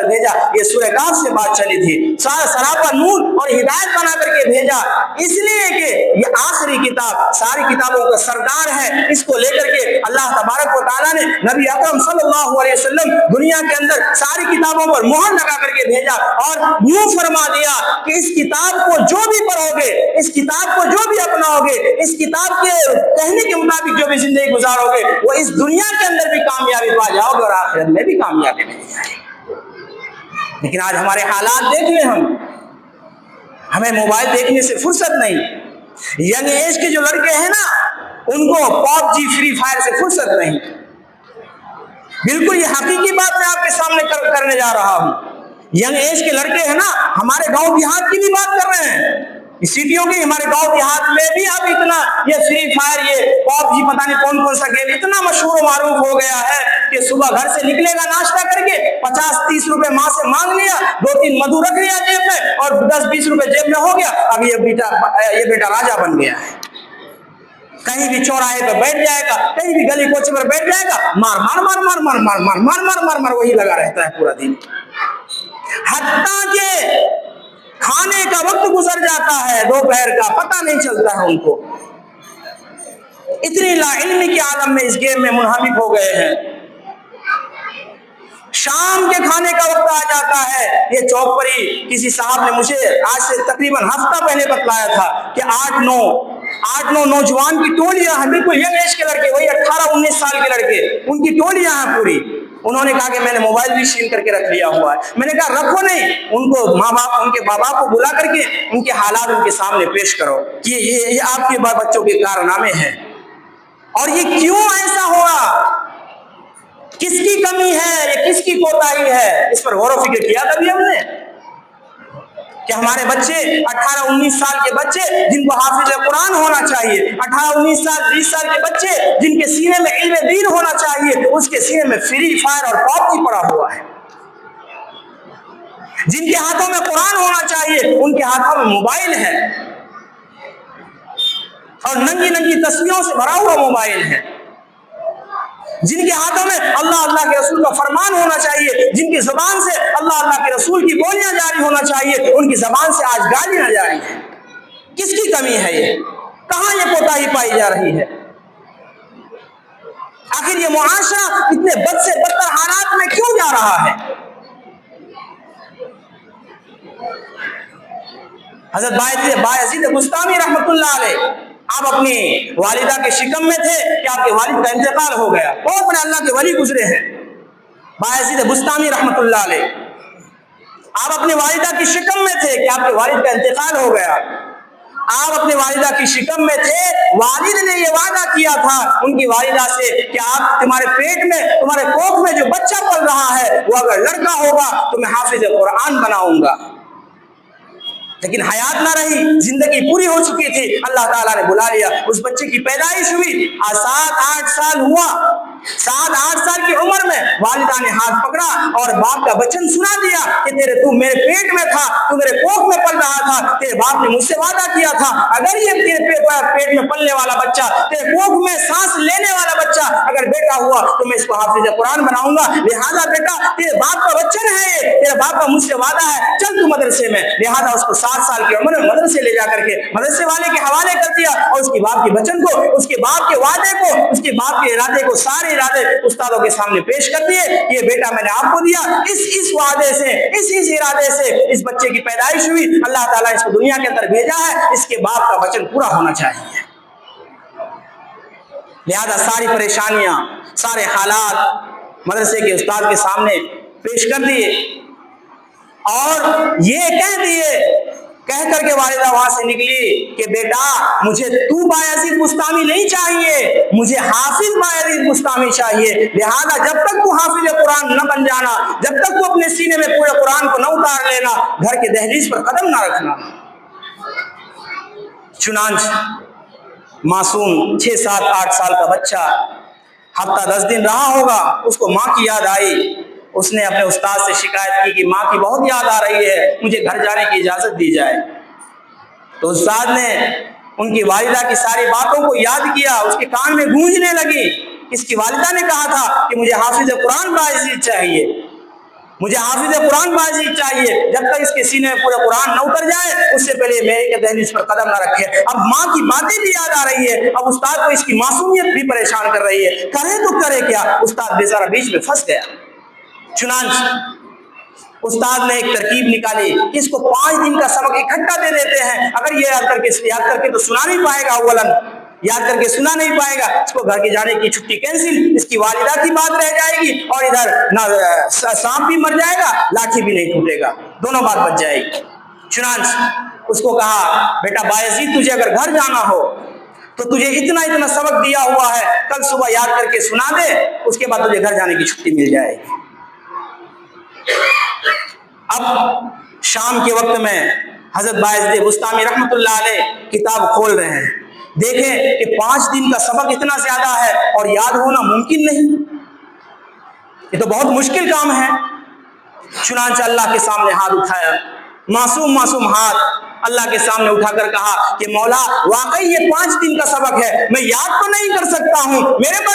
اندر بھیجا. یہ سورہ کہف سے بات چلی تھی. سراپا نور اور ہدایت بنا کر کے بھیجا, اس لیے کہ یہ آخری کتاب ساری کتابوں کا سردار ہے. اس کو لے کر کے اللہ تبارک و تعالیٰ نے نبی اکرم صلی اللہ علیہ وسلم دنیا کے اندر ساری کتابوں پر مہر لگا کر کے بھیجا, اور یوں فرما دیا کہ اس کتاب کو جو بھی پڑھو گے, اس کتاب کو جو بھی اپناؤ گے, اس کتاب کے کہنے کے مطابق جو بھی زندگی گزارو گے, وہ اس دنیا کے اندر بھی کامیابی پا جاؤ گے اور آخرت میں بھی کامیابی مل جائے گی. لیکن آج ہمارے حالات دیکھ لیں, ہمیں موبائل دیکھنے سے فرصت نہیں. ینگ ایج کے جو لڑکے ہیں نا, ان کو پاب جی فری فائر سے فرصت نہیں. بالکل یہ حقیقی بات میں آپ کے سامنے کرنے جا رہا ہوں. ینگ ایج کے لڑکے ہیں نا, ہمارے گاؤں دیہات کی بھی بات کر رہے ہیں, سٹیوں کی, ہمارے گاؤں دیہات میں بھی اب اتنا یہ فری فائر, یہ پاب جی, پتہ نہیں کون کون سا گیم اتنا مشہور و معروف ہو گیا ہے کہ صبح گھر سے نکلے گا ناشتہ کر کے 50-30 روپے ماں سے مانگ لیا, 2-3 مدھو رکھ لیا جیب میں, اور 10-20 روپے جیب میں ہو گیا. اب یہ بیٹا راجا بن گیا ہے. کہیں بھی چوراہے پہ بیٹھ جائے گا, کہیں بھی گلی کوچے پر بیٹھ جائے گا, مار مار مار مار مار مار مار مار مار مار مار وہی لگا رہتا ہے پورا دن. حتیٰ کہ کھانے کا وقت گزر جاتا ہے دوپہر کا, پتہ نہیں چلتا ہے ان کو. اتنی لا علمی کے عالم میں اس گیم میں منہمک ہو گئے ہیں. شام کے کھانے کا وقت آ جاتا ہے. یہ چوک پر ہی کسی صاحب نے مجھے آج سے تقریباً ہفتہ پہلے بتلایا تھا کہ 8-9 نوجوان کی ٹولیاں ہیں, بالکل ینگ ایج کے لڑکے, وہی 18-19 سال کے لڑکے, ان کی ٹولیاں ہیں پوری. انہوں نے کہا کہ میں نے موبائل بھی چھین کر کے رکھ لیا ہوا ہے. میں نے کہا رکھو نہیں, ان کو ماں باپ, ان کے ماں باپ کو بلا کر کے ان کے حالات ان کے سامنے پیش کرو کہ یہ آپ کے بچوں کے کارنامے ہیں, اور یہ کیوں ایسا ہوا, کس کی کمی ہے, یہ کس کی کوتاہی ہے. اس پر غور و فکر کیا کبھی ہم نے کہ ہمارے بچے 18-19 سال کے بچے جن کو حافظ قرآن ہونا چاہیے, 18-19 سال 20 سال کے بچے جن کے سینے میں علم دین ہونا چاہیے, اس کے سینے میں فری فائر اور پاب جی پڑا ہوا ہے. جن کے ہاتھوں میں قرآن ہونا چاہیے, ان کے ہاتھوں میں موبائل ہے, اور ننگی ننگی تصویروں سے بھرا ہوا موبائل ہے. جن کے ہاتھوں میں اللہ کے رسول کا فرمان ہونا چاہیے, جن کی زبان سے اللہ کے رسول کی بولیاں جاری ہونا چاہیے, ان کی زبان سے آج گالیاں جاری ہیں. کس کی کمی ہے یہ, کہاں یہ کوتاہی پائی جا رہی ہے؟ آخر یہ معاشرہ اتنے بد سے بدتر حالات میں کیوں جا رہا ہے؟ حضرت بایزید بستامی رحمۃ اللہ علیہ, آپ اپنی والدہ کے شکم میں تھے کہ آپ کے والد کا انتقال ہو گیا. بہت بڑے اللہ کے ولی گزرے ہیں بایزید بستامی رحمۃ اللہ علیہ. آپ اپنی والدہ کی شکم میں تھے کہ آپ کے والد کا انتقال ہو گیا. آپ اپنی والدہ کی شکم میں تھے, والد نے یہ وعدہ کیا تھا ان کی والدہ سے کہ آپ, تمہارے پیٹ میں, تمہارے کوکھ میں جو بچہ پل رہا ہے وہ اگر لڑکا ہوگا تو میں حافظ قرآن بناؤں گا. لیکن حیات نہ رہی, زندگی پوری ہو چکی تھی, اللہ تعالیٰ نے بلا لیا. اس بچے کی پیدائش ہوئی, آج 7-8 سال ہوا. 7-8 سال کی عمر میں والدہ نے ہاتھ پکڑا اور باپ کا وچن سنا دیا کہ تو میرے پیٹ میں تھا, تو میرے کوکھ میں پل رہا تھا, تیرے باپ نے مجھ سے وعدہ کیا تھا اگر یہ تیرے پیٹ میں پلنے والا بچہ, تیرے کوکھ میں سانس لینے والا بچہ اگر بیٹا ہوا تو میں اس کو حافظ قرآن بناؤں گا. لہٰذا بیٹا تیرے باپ کا وچن ہے, یہ تیرے باپ کا مجھ سے وعدہ ہے, چل تو مدرسے میں. لہٰذا اس کو 7 سال کی عمر میں مدرسے لے جا کر کے مدرسے والے کے حوالے کر دیا, اور اس کے باپ کے بچن کو, اس کے باپ کے وعدے کو, اس کے باپ کے ارادے کو, سارے ارادے استادوں کے سامنے پیش کر دیے. یہ بیٹا میں نے آپ کو دیا, اس وعدے سے, اس ارادے سے اس بچے کی پیدائش ہوئی. اللہ تعالیٰ اس کو دنیا کے اندر بھیجا ہے, اس کے باپ کا وچن پورا ہونا چاہیے. لہذا ساری پریشانیاں, سارے حالات مدرسے کے استاد کے سامنے پیش کر دیے, اور یہ کہہ کر کے والدہ وہاں سے نکلی کہ بیٹا مجھے تو بایزید بستامی نہیں چاہیے, مجھے حافظ بایزید بستامی چاہیے. لہذا جب تک تو حافظ قرآن نہ بن جانا, جب تک تو اپنے سینے میں پورے قرآن کو نہ اتار لینا, گھر کے دہلیز پر قدم نہ رکھنا. چنانچہ معصوم 6-7-8 سال کا بچہ ہفتہ 10 دن رہا ہوگا, اس کو ماں کی یاد آئی. اس نے اپنے استاد سے شکایت کی کہ ماں کی بہت یاد آ رہی ہے, مجھے گھر جانے کی اجازت دی جائے. تو استاد نے ان کی والدہ کی ساری باتوں کو یاد کیا, اس کے کان میں گونجنے لگی. اس کی والدہ نے کہا تھا کہ مجھے حافظ قرآن بایزید چاہیے. مجھے حافظ قرآن بازی چاہیے، جب تک اس کے سینے میں پورے قرآن نہ اتر جائے اس سے پہلے میرے کے دہلیز پر قدم نہ رکھے۔ اب ماں کی باتیں بھی یاد آ رہی ہے، اب استاد کو اس کی معصومیت بھی پریشان کر رہی ہے، کرے تو کرے کیا؟ استاد بیچارہ بیچ میں پھنس گیا۔ چنانچہ استاد نے ایک ترکیب نکالی، اس کو 5 دن کا سبق اکٹھا دے دیتے ہیں، اگر یہ یاد کر کے تو سنا نہیں پائے گا، اولاً یاد کر کے سنا نہیں پائے گا، اس کو گھر کے جانے کی چھٹی کینسل، اس کی والدہ کی بات رہ جائے گی، اور ادھر نہ سانپ بھی مر جائے گا، لاٹھی بھی نہیں ٹوٹے گا، دونوں بات بچ جائے گی۔ چنانچہ اس کو کہا بیٹا بایزید تجھے اگر گھر جانا ہو تو تجھے اتنا سبق دیا ہوا ہے، کل صبح یاد کر کے سنا دے، اس کے بعد تجھے گھر جانے کی چھٹی مل جائے گی۔ اب شام کے وقت میں حضرت بایزید بسطامی رحمۃ اللہ علیہ کتاب کھول رہے ہیں، دیکھیں کہ 5 دن کا سبق اتنا زیادہ ہے اور یاد ہونا ممکن نہیں، یہ تو بہت مشکل کام ہے۔ چنانچہ اللہ کے سامنے ہاتھ اٹھایا، معصوم ہاتھ اللہ کے سامنے اٹھا کر کہا کہ مولا واقعی یہ 5 دن کا سبق ہے، میں یاد تو نہیں کر سکتا ہوں، میرے پاس